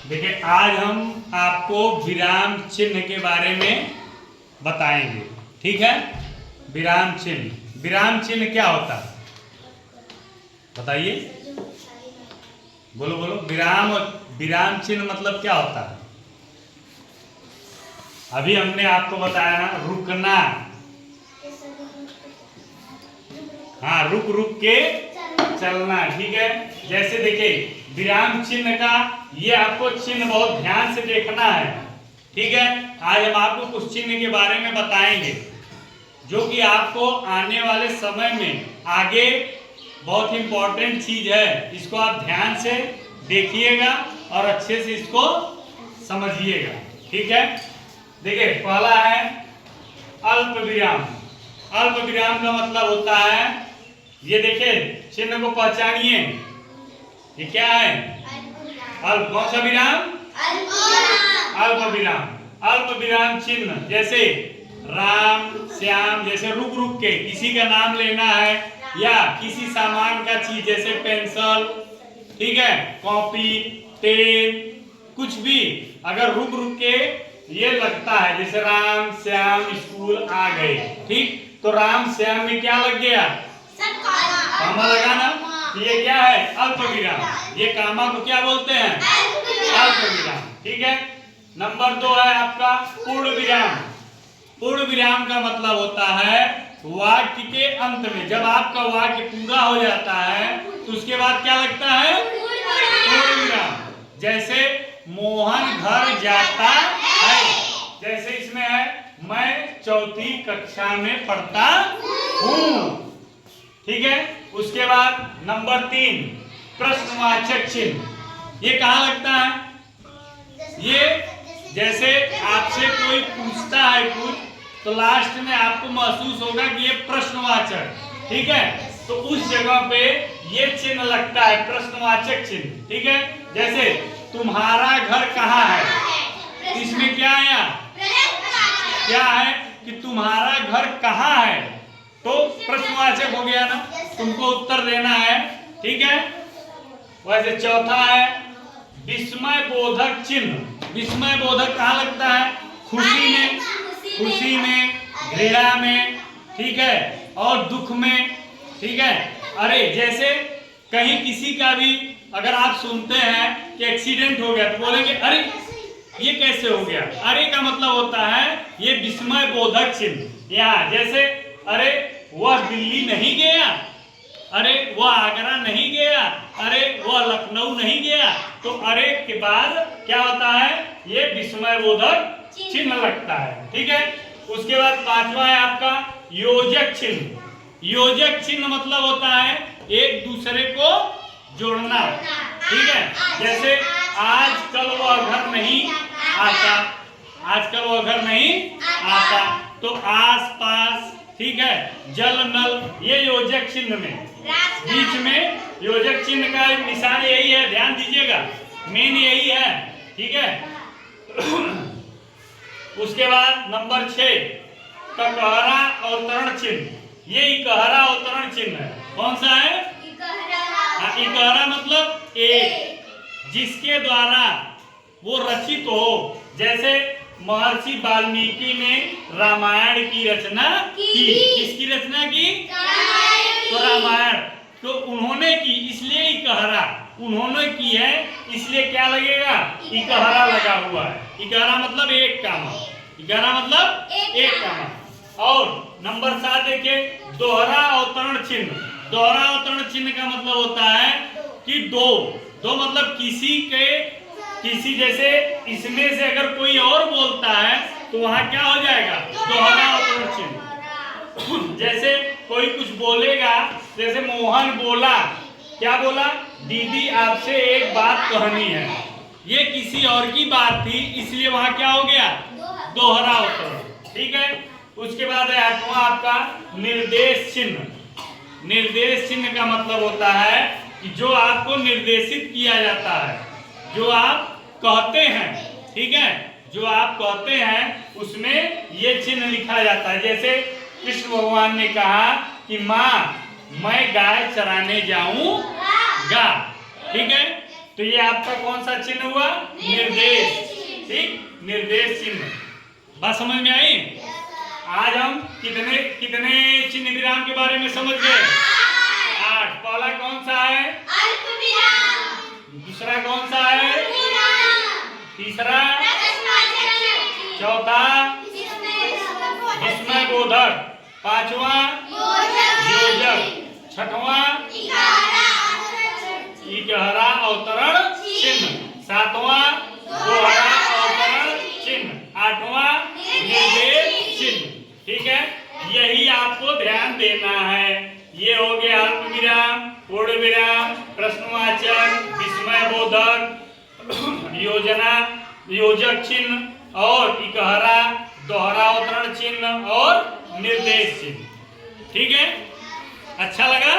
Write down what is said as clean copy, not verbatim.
देखिए, आज हम आपको विराम चिन्ह के बारे में बताएंगे। ठीक है, विराम चिन्ह। विराम चिन्ह क्या होता है बताइए, बोलो बोलो। विराम चिन्ह मतलब क्या होता है? अभी हमने आपको बताया ना, रुकना। हाँ, रुक रुक के चलना। ठीक है, जैसे देखिए विराम चिन्ह का ये आपको चिन्ह बहुत ध्यान से देखना है। ठीक है, आज हम आपको कुछ चिन्ह के बारे में बताएंगे जो कि आपको आने वाले समय में आगे बहुत इंपॉर्टेंट चीज है। इसको आप ध्यान से देखिएगा और अच्छे से इसको समझिएगा। ठीक है, देखिए पहला है अल्प विराम। अल्प विराम का मतलब होता है, ये देखिए चिन्ह को पहचानिए, ये क्या है? अल्प। कौन सा विराम? अल्प विराम। अल्प विराम चिन्ह जैसे राम श्याम, जैसे रुक रुक के किसी का नाम लेना है या किसी सामान का चीज, जैसे पेंसिल, ठीक है, कॉपी, पेन, कुछ भी अगर रुक रुक के ये लगता है, जैसे राम श्याम स्कूल आ गए, ठीक, तो राम श्याम में क्या लग गया? कामा लगा ना, तो ये क्या है? अल्प विराम। ये कामा को क्या बोलते हैं? अल्प विराम। ठीक है, नंबर 2 है आपका पूर्ण विराम। पूर्ण विराम का मतलब होता है वाक्य के अंत में, जब आपका वाक्य पूरा हो जाता है तो उसके बाद क्या लगता है? पूर्ण विराम। जैसे मोहन घर जाता है, जैसे इसमें है मैं 4वीं कक्षा में पढ़ता हूँ। ठीक है, उसके बाद नंबर 3 प्रश्नवाचक चिन्ह। ये कहाँ लगता है? ये जैसे आपसे कोई पूछता है कुछ, तो लास्ट में आपको महसूस होगा कि ये प्रश्नवाचक, ठीक है, तो उस जगह पे ये चिन्ह लगता है, प्रश्नवाचक चिन्ह। ठीक है, जैसे तुम्हारा घर कहाँ है, इसमें क्या आया? क्या है कि तुम्हारा घर कहाँ है, तो प्रश्नवाचक हो गया ना, तुमको उत्तर देना है। ठीक है, वैसे चौथा है विस्मय बोधक चिन्ह। विस्मय बोधक कहाँ लगता है? खुशी में, खुशी में, घृणा में, ठीक है, और दुख में। ठीक है, अरे जैसे कहीं किसी का भी अगर आप सुनते हैं कि एक्सीडेंट हो गया तो बोलेंगे अरे ये कैसे हो गया? अरे का मतलब होता है ये विस्मय बोधक चिन्ह। यहाँ जैसे अरे वह दिल्ली नहीं गया, अरे वह आगरा नहीं गया, अरे वह लखनऊ नहीं गया, तो अरे के बाद क्या होता है? ये विस्मय बोधक चिन्ह लगता है। ठीक है, उसके बाद 5वां है आपका योजक चिन्ह। योजक चिन्ह मतलब होता है एक दूसरे को जोड़ना। ठीक है, जैसे आजकल वह घर नहीं आता, आजकल वह घर नहीं आता, तो आस पास, ठीक है, जल नल, ये योजक चिन्ह में, बीच में योजक चिन्ह का निशान यही है, ध्यान दीजिएगा, मेन यही है। ठीक है, उसके बाद नंबर 6 इकहरा अवतरण चिन्ह। ये इकहरा अवतरण चिन्ह है। कौन सा है? इकहरा मतलब एक, जिसके द्वारा वो रचित हो। जैसे महर्षि वाल्मीकि ने रामायण की रचना की। किसकी रचना की? तो रामायण, तो उन्होंने की, इसलिए इकहरा, उन्होंने की है इसलिए क्या लगेगा? इकहरा लगा हुआ है। इकहरा मतलब एक कामा, इकहरा मतलब एक कामा। और नंबर 7 देखिए दोहरा अवतरण चिन्ह। दोहरा अवतरण चिन्ह का मतलब होता है कि दो मतलब किसी जैसे इसमें से अगर कोई और बोलता है तो वहां क्या हो जाएगा? दोहरा अवतरण चिन्ह। जैसे कोई कुछ बोलेगा, जैसे मोहन बोला, क्या बोला? दीदी आपसे एक बात कहनी है, ये किसी और की बात थी, इसलिए वहां क्या हो गया? दोहरा अवतरण। ठीक है, उसके बाद है 8वां आपका निर्देश चिन्ह। निर्देश चिन्ह का मतलब होता है कि जो आपको निर्देशित किया जाता है, जो आप कहते हैं, ठीक है, जो आप कहते हैं उसमें ये चिन्ह लिखा जाता है। जैसे कृष्ण भगवान ने कहा कि माँ मैं गाय चराने जाऊंगा, ठीक है, तो ये आपका कौन सा चिन्ह हुआ? निर्देश। ठीक, निर्देश चिन्ह। बात समझ में आई? आज हम कितने कितने चिन्ह विराम के बारे में समझ गए? 8। पहला कौन सा है? दूसरा कौन सा है? तीसरा? चौथा? विस्मयबोधक। पांचवा? योजक। छठवां? इकहरा अवतरण चिन्ह। सातवां? दोहरा अवतरण चिन्ह। आठवां? निर्देश चिन्ह। ठीक है, यही आपको ध्यान देना है। ये हो गया अल्प विराम, पूर्ण विराम, प्रश्नवाचक, विस्मयबोधक, योजना, योजक चिन्ह और इकहरा, दोहरा अवतरण चिन्ह और निर्देश चिन्ह। ठीक है, अच्छा लगा?